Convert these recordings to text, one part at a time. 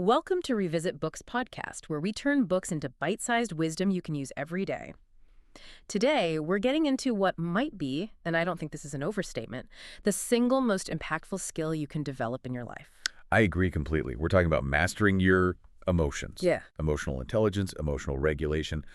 Welcome to Revisit Books podcast, where we turn books into bite-sized wisdom you can use every day. Today, we're getting into what might be, and I don't think this is an overstatement, the single most impactful skill you can develop in your life. I agree completely. We're talking about mastering your emotions. Yeah. Emotional intelligence, emotional regulation,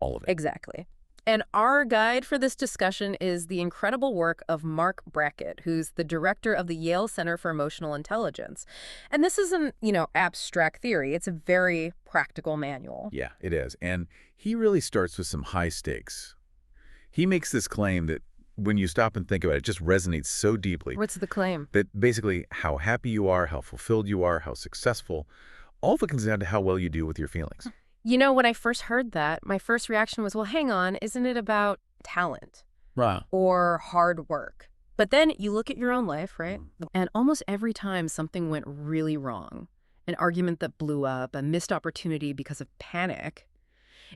all of it. Exactly. And our guide for this discussion is the incredible work of Marc Brackett, who's the director of the Yale Center for Emotional Intelligence. And this isn't, abstract theory. It's a very practical manual. Yeah, it is. And he really starts with some high stakes. He makes this claim that when you stop and think about it, it just resonates so deeply. What's the claim? That basically how happy you are, how fulfilled you are, how successful, all of it comes down to how well you do with your feelings. When I first heard that, my first reaction was, well, hang on, isn't it about talent? Right. Or hard work? But then you look at your own life, right? And almost every time something went really wrong, an argument that blew up, a missed opportunity because of panic,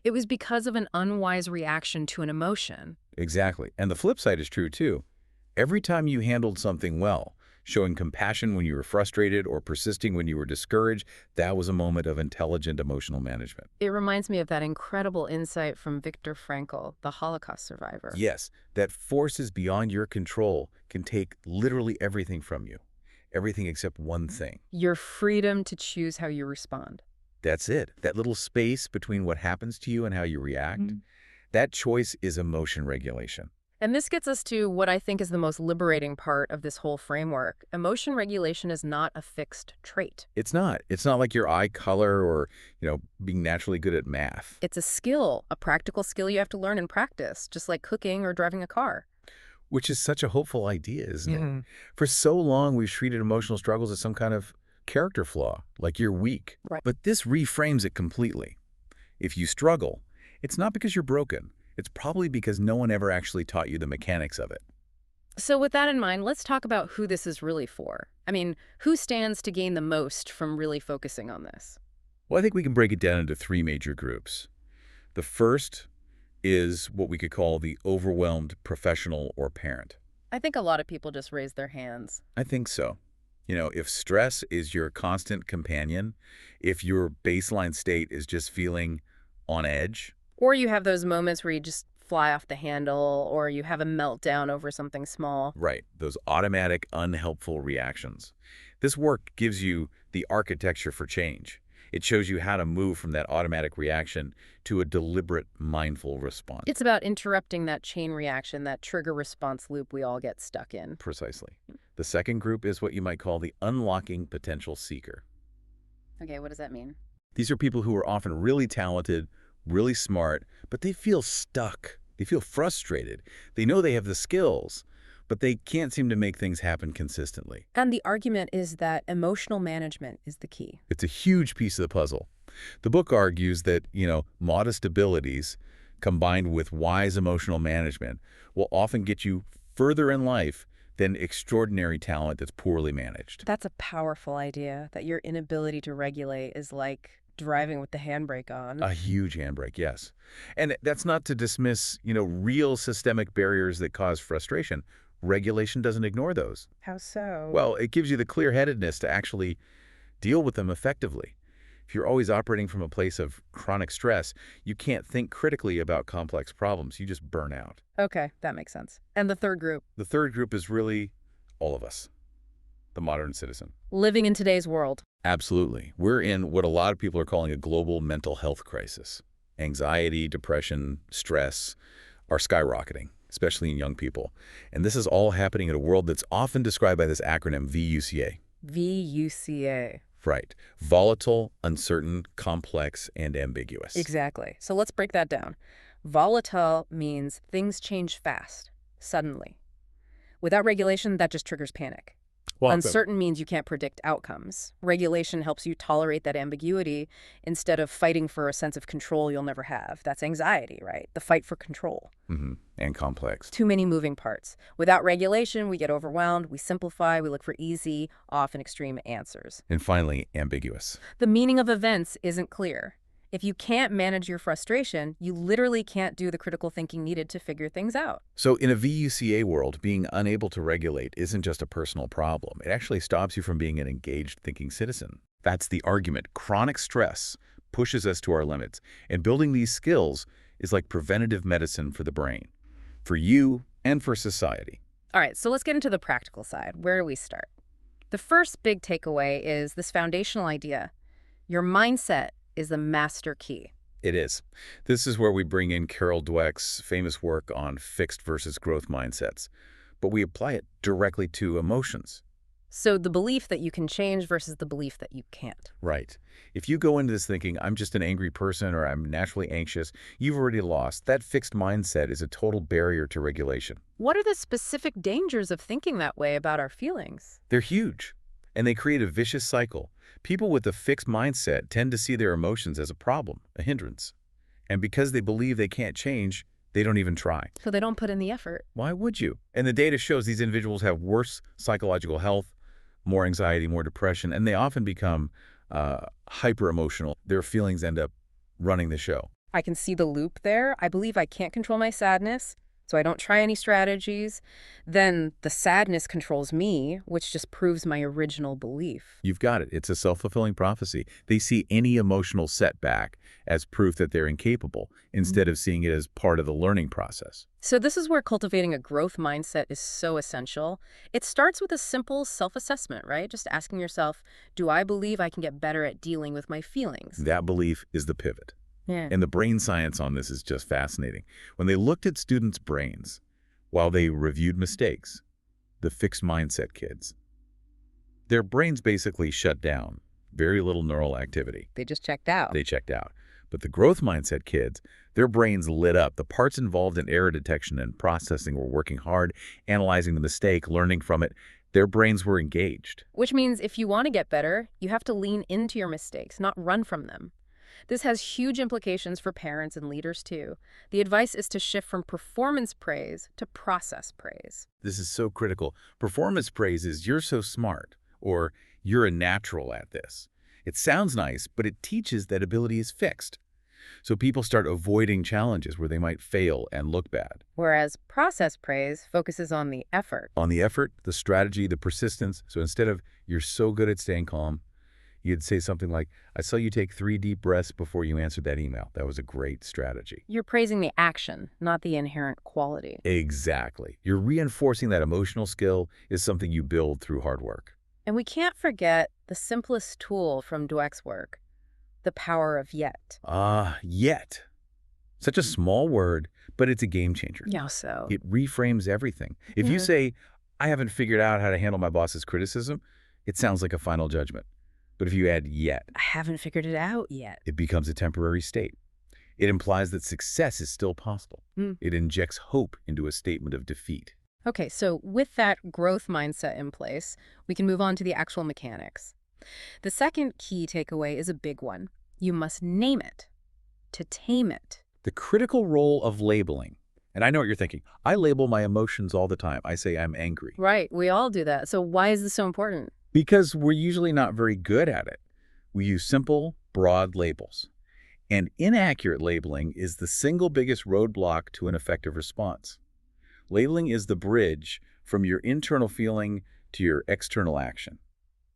it was because of an unwise reaction to an emotion. Exactly. And the flip side is true, too. Every time you handled something well, showing compassion when you were frustrated or persisting when you were discouraged, that was a moment of intelligent emotional management. It reminds me of that incredible insight from Viktor Frankl, the Holocaust survivor. Yes, that forces beyond your control can take literally everything from you. Everything except one thing. Your freedom to choose how you respond. That's it. That little space between what happens to you and how you react, that choice is emotion regulation. And this gets us to what I think is the most liberating part of this whole framework. Emotion regulation is not a fixed trait. It's not. It's not like your eye color or, being naturally good at math. It's a skill, a practical skill you have to learn and practice, just like cooking or driving a car. Which is such a hopeful idea, isn't it? For so long, we've treated emotional struggles as some kind of character flaw, like you're weak. Right. But this reframes it completely. If you struggle, it's not because you're broken. It's probably because no one ever actually taught you the mechanics of it. So with that in mind, let's talk about who this is really for. Who stands to gain the most from really focusing on this? Well, I think we can break it down into three major groups. The first is what we could call the overwhelmed professional or parent. I think a lot of people just raise their hands. I think so. If stress is your constant companion, if your baseline state is just feeling on edge, or you have those moments where you just fly off the handle, or you have a meltdown over something small. right, those automatic, unhelpful reactions. This work gives you the architecture for change. It shows you how to move from that automatic reaction to a deliberate, mindful response. It's about interrupting that chain reaction, that trigger response loop we all get stuck in. Precisely. The second group is what you might call the unlocking potential seeker. Okay, what does that mean? These are people who are often really talented, really smart, but they feel stuck. They feel frustrated. They know they have the skills, but they can't seem to make things happen consistently. And the argument is that emotional management is the key. It's a huge piece of the puzzle. The book argues that, modest abilities combined with wise emotional management will often get you further in life than extraordinary talent that's poorly managed. That's a powerful idea, that your inability to regulate is like driving with the handbrake on. A huge handbrake, yes. And that's not to dismiss, real systemic barriers that cause frustration. Regulation doesn't ignore those. How so? Well, it gives you the clear-headedness to actually deal with them effectively. If you're always operating from a place of chronic stress, you can't think critically about complex problems. You just burn out. Okay, that makes sense. And the third group? The third group is really all of us, the modern citizen. Living in today's world. Absolutely. We're in what a lot of people are calling a global mental health crisis. Anxiety, depression, stress are skyrocketing, especially in young people. And this is all happening in a world that's often described by this acronym VUCA. VUCA. Right. Volatile, uncertain, complex, and ambiguous. Exactly. So let's break that down. Volatile means things change fast, suddenly. Without regulation, that just triggers panic. Well, Uncertain means you can't predict outcomes. Regulation helps you tolerate that ambiguity instead of fighting for a sense of control you'll never have. That's anxiety, right? The fight for control. And complex. Too many moving parts. Without regulation, we get overwhelmed, we simplify, we look for easy, often extreme answers. And finally, ambiguous. The meaning of events isn't clear. If you can't manage your frustration, you literally can't do the critical thinking needed to figure things out. So in a VUCA world, being unable to regulate isn't just a personal problem. It actually stops you from being an engaged thinking citizen. That's the argument. Chronic stress pushes us to our limits, and building these skills is like preventative medicine for the brain, for you and for society. All right, so let's get into the practical side. Where do we start? The first big takeaway is this foundational idea. Your mindset is the master key. It is. This is where we bring in Carol Dweck's famous work on fixed versus growth mindsets, but we apply it directly to emotions. So the belief that you can change versus the belief that you can't. Right. If you go into this thinking, I'm just an angry person or I'm naturally anxious, you've already lost. That fixed mindset is a total barrier to regulation. What are the specific dangers of thinking that way about our feelings? They're huge, and they create a vicious cycle. People with a fixed mindset tend to see their emotions as a problem, a hindrance. And because they believe they can't change, they don't even try. So they don't put in the effort. Why would you? And the data shows these individuals have worse psychological health, more anxiety, more depression, and they often become hyper-emotional. Their feelings end up running the show. I can see the loop there. I believe I can't control my sadness, so I don't try any strategies. Then the sadness controls me, which just proves my original belief. You've got it. It's a self-fulfilling prophecy. They see any emotional setback as proof that they're incapable, instead of seeing it as part of the learning process. So this is where cultivating a growth mindset is so essential. It starts with a simple self-assessment, right? Just asking yourself, do I believe I can get better at dealing with my feelings? That belief is the pivot. Yeah. And the brain science on this is just fascinating. When they looked at students' brains while they reviewed mistakes, the fixed mindset kids, their brains basically shut down. Very little neural activity. They just checked out. They checked out. But the growth mindset kids, their brains lit up. The parts involved in error detection and processing were working hard, analyzing the mistake, learning from it. Their brains were engaged. Which means if you want to get better, you have to lean into your mistakes, not run from them. This has huge implications for parents and leaders, too. The advice is to shift from performance praise to process praise. This is so critical. Performance praise is you're so smart, or you're a natural at this. It sounds nice, but it teaches that ability is fixed. So people start avoiding challenges where they might fail and look bad. Whereas process praise focuses on the effort. On the effort, the strategy, the persistence. So instead of you're so good at staying calm, you'd say something like, I saw you take 3 deep breaths before you answered that email. That was a great strategy. You're praising the action, not the inherent quality. Exactly. You're reinforcing that emotional skill is something you build through hard work. And we can't forget the simplest tool from Dweck's work, the power of yet. Yet. Such a small word, but it's a game changer. Yeah, so. It reframes everything. If you say, I haven't figured out how to handle my boss's criticism, it sounds like a final judgment. But if you add yet, I haven't figured it out yet. it becomes a temporary state. It implies that success is still possible. It injects hope into a statement of defeat. Okay, so with that growth mindset in place, we can move on to the actual mechanics. The second key takeaway is a big one. You must name it to tame it. The critical role of labeling. And I know what you're thinking. I label my emotions all the time. I say I'm angry. Right, we all do that. So why is this so important? Because we're usually not very good at it. We use simple, broad labels. And inaccurate labeling is the single biggest roadblock to an effective response. Labeling is the bridge from your internal feeling to your external action.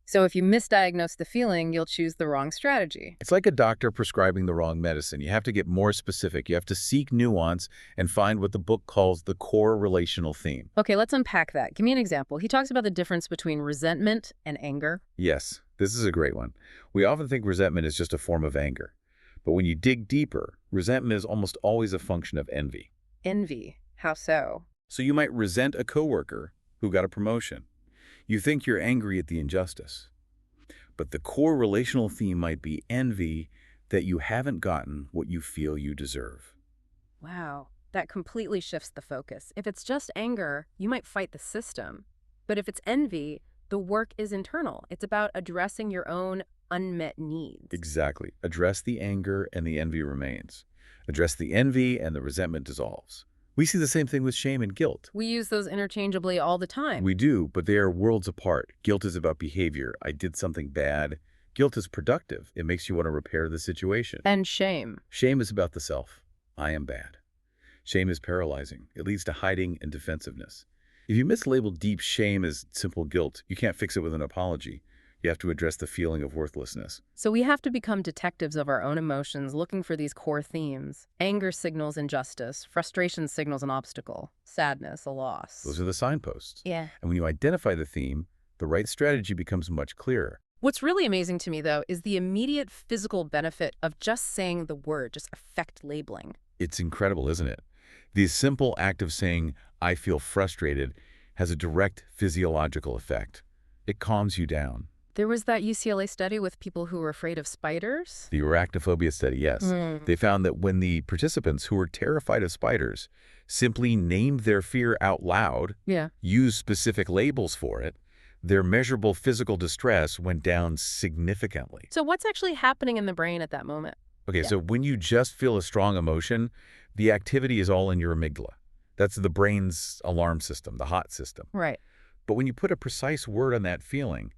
So if you misdiagnose the feeling, you'll choose the wrong strategy. It's like a doctor prescribing the wrong medicine. You have to get more specific. You have to seek nuance and find what the book calls the core relational theme. Okay, let's unpack that. Give me an example. He talks about the difference between resentment and anger. Yes, this is a great one. We often think resentment is just a form of anger. But when you dig deeper, resentment is almost always a function of envy. Envy. How so? So you might resent a coworker who got a promotion. You think you're angry at the injustice. But the core relational theme might be envy that you haven't gotten what you feel you deserve. Wow, that completely shifts the focus. If it's just anger, you might fight the system. But if it's envy, the work is internal. It's about addressing your own unmet needs. Exactly. Address the anger and the envy remains. Address the envy and the resentment dissolves. We see the same thing with shame and guilt. We use those interchangeably all the time. We do, but they are worlds apart. Guilt is about behavior. I did something bad. Guilt is productive. It makes you want to repair the situation. And shame. Shame is about the self. I am bad. Shame is paralyzing. It leads to hiding and defensiveness. If you mislabel deep shame as simple guilt, you can't fix it with an apology. You have to address the feeling of worthlessness. So we have to become detectives of our own emotions, looking for these core themes. Anger signals injustice, frustration signals an obstacle, sadness, a loss. Those are the signposts. Yeah. And when you identify the theme, the right strategy becomes much clearer. What's really amazing to me, though, is the immediate physical benefit of just saying the word, just affect labeling. It's incredible, isn't it? The simple act of saying, I feel frustrated, has a direct physiological effect. It calms you down. There was that UCLA study with people who were afraid of spiders. The arachnophobia study, yes. They found that when the participants who were terrified of spiders simply named their fear out loud, used specific labels for it, their measurable physical distress went down significantly. So what's actually happening in the brain at that moment? Okay, so when you just feel a strong emotion, the activity is all in your amygdala. That's the brain's alarm system, the hot system. Right. But when you put a precise word on that feeling,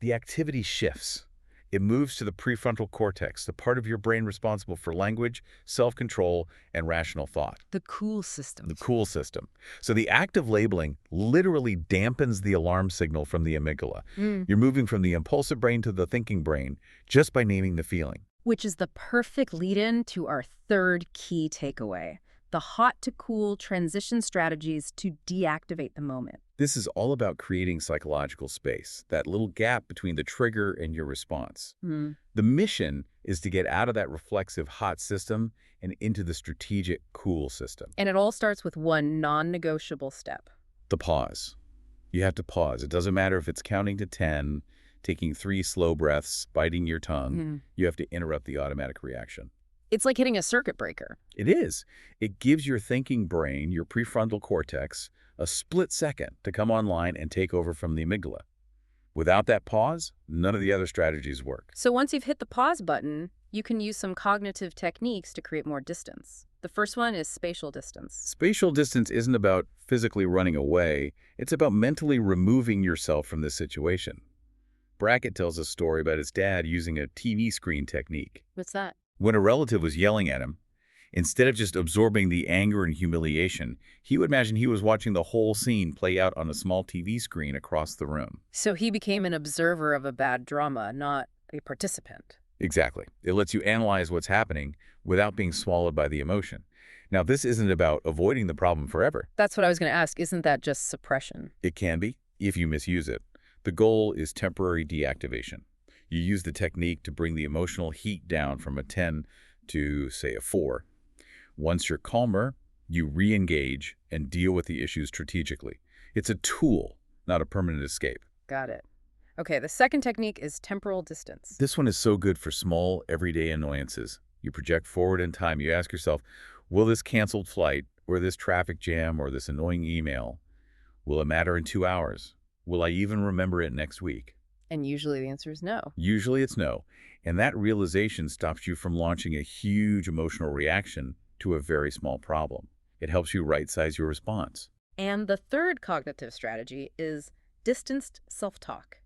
the activity shifts. It moves to the prefrontal cortex, the part of your brain responsible for language, self-control, and rational thought. The cool system. The cool system. So the act of labeling literally dampens the alarm signal from the amygdala. You're moving from the impulsive brain to the thinking brain just by naming the feeling. Which is the perfect lead-in to our third key takeaway, the hot to cool transition strategies to deactivate the moment. This is all about creating psychological space, that little gap between the trigger and your response. The mission is to get out of that reflexive hot system and into the strategic cool system. And it all starts with one non-negotiable step. The pause. You have to pause. It doesn't matter if it's counting to 10, taking 3 slow breaths, biting your tongue. You have to interrupt the automatic reaction. It's like hitting a circuit breaker. It is. It gives your thinking brain, your prefrontal cortex, a split second to come online and take over from the amygdala. Without that pause, none of the other strategies work. So once you've hit the pause button, you can use some cognitive techniques to create more distance. The first one is spatial distance. Spatial distance isn't about physically running away. It's about mentally removing yourself from this situation. Brackett tells a story about his dad using a TV screen technique. What's that? When a relative was yelling at him, instead of just absorbing the anger and humiliation, he would imagine he was watching the whole scene play out on a small TV screen across the room. So he became an observer of a bad drama, not a participant. Exactly. It lets you analyze what's happening without being swallowed by the emotion. Now, this isn't about avoiding the problem forever. That's what I was going to ask. Isn't that just suppression? It can be, if you misuse it. The goal is temporary deactivation. You use the technique to bring the emotional heat down from a 10 to, say, a 4. Once you're calmer, you re-engage and deal with the issue strategically. It's a tool, not a permanent escape. Got it. Okay, the second technique is temporal distance. This one is so good for small, everyday annoyances. You project forward in time. You ask yourself, will this canceled flight, or this traffic jam, or this annoying email, will it matter in 2 hours? Will I even remember it next week? And usually the answer is no. Usually it's no. And that realization stops you from launching a huge emotional reaction to a very small problem. It helps you right-size your response. And the third cognitive strategy is distanced self-talk.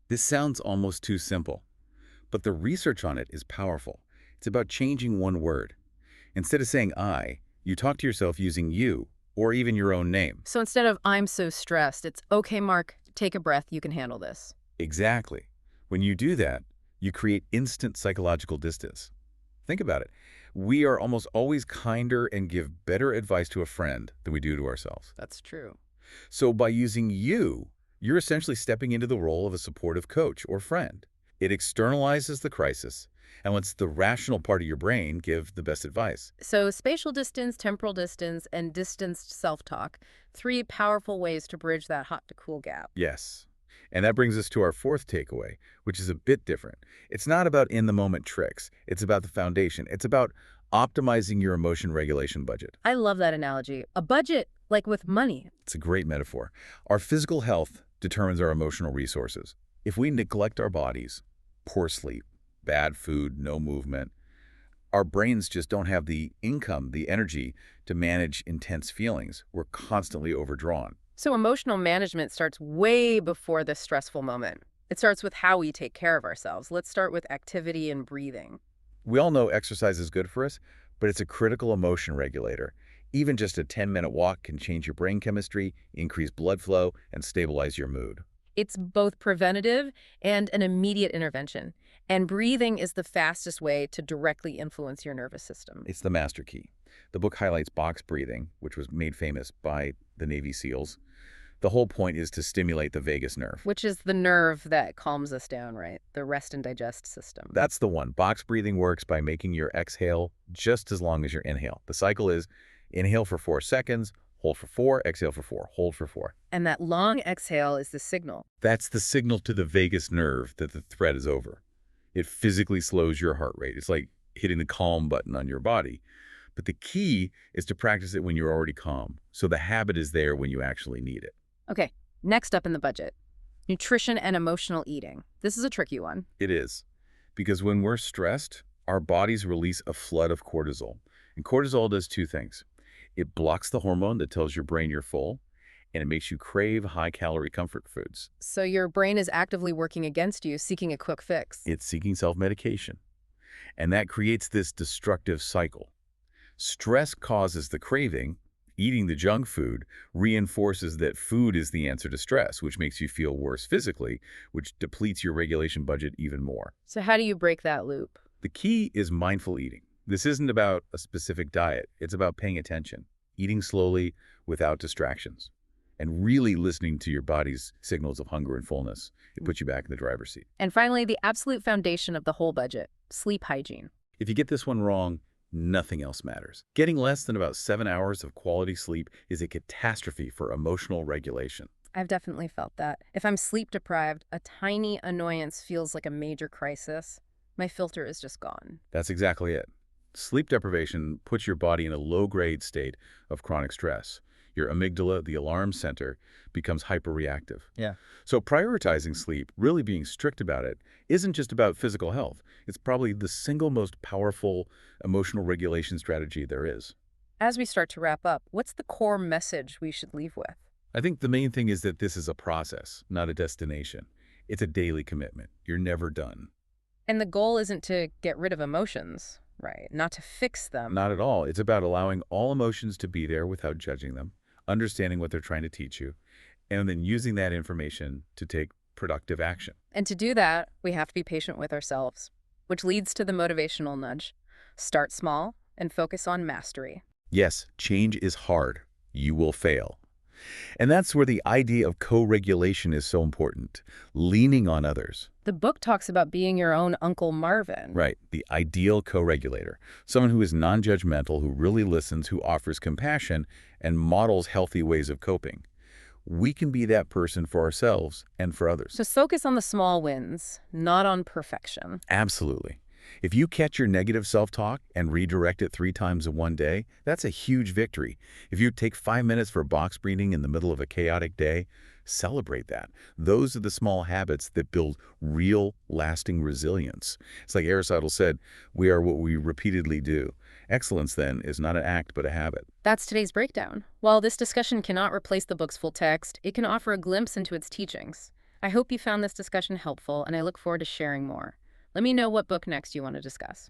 This sounds almost too simple, but the research on it is powerful. It's about changing one word. Instead of saying I, you talk to yourself using you, or even your own name. So instead of I'm so stressed, it's okay, Mark, take a breath, you can handle this. Exactly. When you do that, you create instant psychological distance. Think about it. We are almost always kinder and give better advice to a friend than we do to ourselves. That's true. So by using you, you're essentially stepping into the role of a supportive coach or friend. It externalizes the crisis and lets the rational part of your brain give the best advice. So spatial distance, temporal distance, and distanced self-talk, 3 powerful ways to bridge that hot to cool gap. Yes. And that brings us to our fourth takeaway, which is a bit different. It's not about in-the-moment tricks. It's about the foundation. It's about optimizing your emotion regulation budget. I love that analogy. A budget, like with money. It's a great metaphor. Our physical health determines our emotional resources. If we neglect our bodies, poor sleep, bad food, no movement, our brains just don't have the income, the energy to manage intense feelings. We're constantly overdrawn. So emotional management starts way before the stressful moment. It starts with how we take care of ourselves. Let's start with activity and breathing. We all know exercise is good for us, but it's a critical emotion regulator. Even just a 10-minute walk can change your brain chemistry, increase blood flow, and stabilize your mood. It's both preventative and an immediate intervention. And breathing is the fastest way to directly influence your nervous system. It's the master key. The book highlights box breathing, which was made famous by the Navy SEALs. The whole point is to stimulate the vagus nerve. Which is the nerve that calms us down, right? The rest and digest system. That's the one. Box breathing works by making your exhale just as long as your inhale. The cycle is inhale for 4 seconds, hold for 4, exhale for 4, hold for 4. And that long exhale is the signal. That's the signal to the vagus nerve that the threat is over. It physically slows your heart rate. It's like hitting the calm button on your body. But the key is to practice it when you're already calm, so the habit is there when you actually need it. Okay, next up in the budget, nutrition and emotional eating. This is a tricky one. It is. Because when we're stressed, our bodies release a flood of cortisol. And cortisol does 2 things. It blocks the hormone that tells your brain you're full, and it makes you crave high-calorie comfort foods. So your brain is actively working against you, seeking a quick fix. It's seeking self-medication. And that creates this destructive cycle. Stress causes the craving. Eating the junk food reinforces that food is the answer to stress, which makes you feel worse physically, which depletes your regulation budget even more. So how do you break that loop? The key is mindful eating. This isn't about a specific diet. It's about paying attention, eating slowly without distractions, and really listening to your body's signals of hunger and fullness. It puts you back in the driver's seat. And finally, the absolute foundation of the whole budget, sleep hygiene. If you get this one wrong, nothing else matters. Getting less than about 7 hours of quality sleep is a catastrophe for emotional regulation. I've definitely felt that. If I'm sleep deprived, a tiny annoyance feels like a major crisis. My filter is just gone. That's exactly it. Sleep deprivation puts your body in a low-grade state of chronic stress. Your amygdala, the alarm center, becomes hyperreactive. Yeah. So prioritizing sleep, really being strict about it, isn't just about physical health. It's probably the single most powerful emotional regulation strategy there is. As we start to wrap up, what's the core message we should leave with? I think the main thing is that this is a process, not a destination. It's a daily commitment. You're never done. And the goal isn't to get rid of emotions, right? Not to fix them. Not at all. It's about allowing all emotions to be there without judging them, understanding what they're trying to teach you, and then using that information to take productive action. And to do that, we have to be patient with ourselves, which leads to the motivational nudge. Start small and focus on mastery. Yes, change is hard. You will fail. And that's where the idea of co-regulation is so important, leaning on others. The book talks about being your own Uncle Marvin. Right, the ideal co-regulator, someone who is non-judgmental, who really listens, who offers compassion, and models healthy ways of coping. We can be that person for ourselves and for others. So focus on the small wins, not on perfection. Absolutely. If you catch your negative self-talk and redirect it 3 times in one day, that's a huge victory. If you take 5 minutes for box breathing in the middle of a chaotic day, celebrate that. Those are the small habits that build real, lasting resilience. It's like Aristotle said, we are what we repeatedly do. Excellence, then, is not an act, but a habit. That's today's breakdown. While this discussion cannot replace the book's full text, it can offer a glimpse into its teachings. I hope you found this discussion helpful, and I look forward to sharing more. Let me know what book next you want to discuss.